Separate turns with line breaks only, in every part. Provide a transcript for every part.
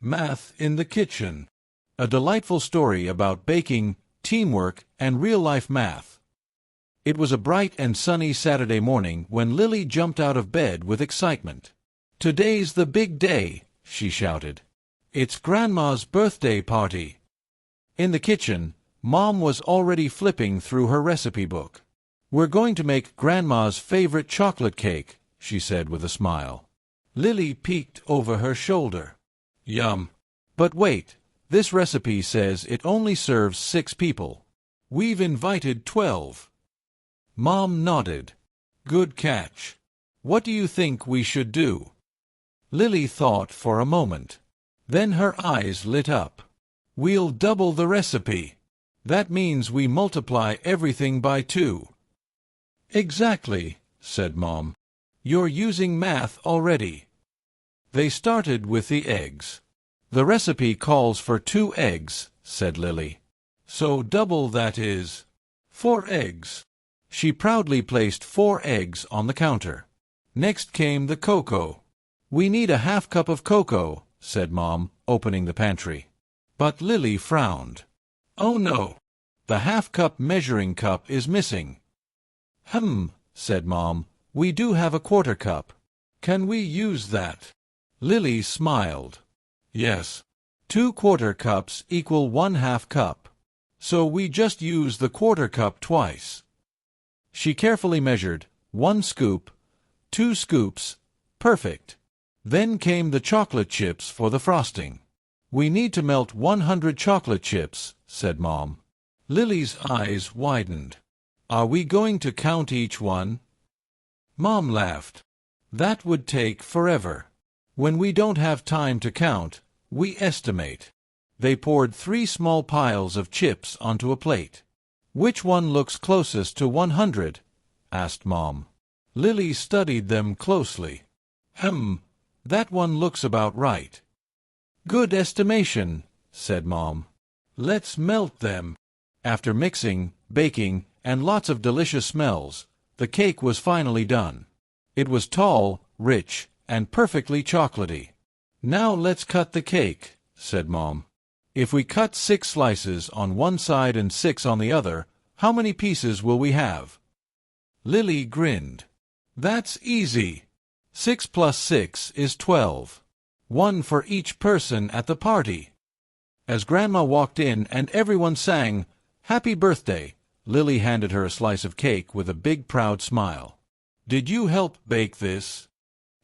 Math in the Kitchen. A delightful story about baking, teamwork, and real-life math. It was a bright and sunny Saturday morning when Lily jumped out of bed with excitement. "Today's the big day," she shouted. "It's Grandma's birthday party." In the kitchen, Mom was already flipping through her recipe book. "We're going to make Grandma's favorite chocolate cake," she said with a smile. Lily peeked over her shoulder. "Yum. But wait, this recipe says it only serves 6 people. We've invited 12. Mom nodded. "Good catch. What do you think we should do?" Lily thought for a moment. Then her eyes lit up. "We'll double the recipe. That means we multiply everything by 2. "Exactly," said Mom. "You're using math already." They started with the eggs. "The recipe calls for 2 eggs," said Lily. "So double that is 4 eggs." She proudly placed 4 eggs on the counter. Next came the cocoa. "We need a half cup of cocoa," said Mom, opening the pantry. But Lily frowned. "Oh no! The half-cup measuring cup is missing." Said Mom. "We do have a quarter cup. Can we use that?" Lily smiled. "Yes. 2 quarter cups equal 1/2 cup. So we just use the quarter cup twice." She carefully measured 1 scoop, 2 scoops, perfect. Then came the chocolate chips for the frosting. "We need to melt 100 chocolate chips," said Mom. Lily's eyes widened. "Are we going to count each one?" Mom laughed. "That would take forever. When we don't have time to count, we estimate." They poured 3 small piles of chips onto a plate. "Which one looks closest to 100? Asked Mom. Lily studied them closely. That one looks about right." "Good estimation," said Mom. "Let's melt them." After mixing, baking, and lots of delicious smells, the cake was finally done. It was tall, rich, and perfectly chocolatey. "Now let's cut the cake," said Mom. "If we cut 6 slices on one side and 6 on the other, how many pieces will we have?" Lily grinned. "That's easy. 6 plus 6 is 12. 1 for each person at the party." As Grandma walked in and everyone sang, "Happy Birthday," Lily handed her a slice of cake with a big proud smile. "Did you help bake this?"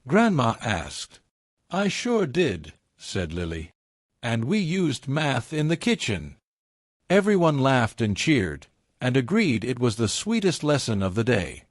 Grandma asked. "I sure did," said Lily. "And we used math in the kitchen." Everyone laughed and cheered, and agreed it was the sweetest lesson of the day.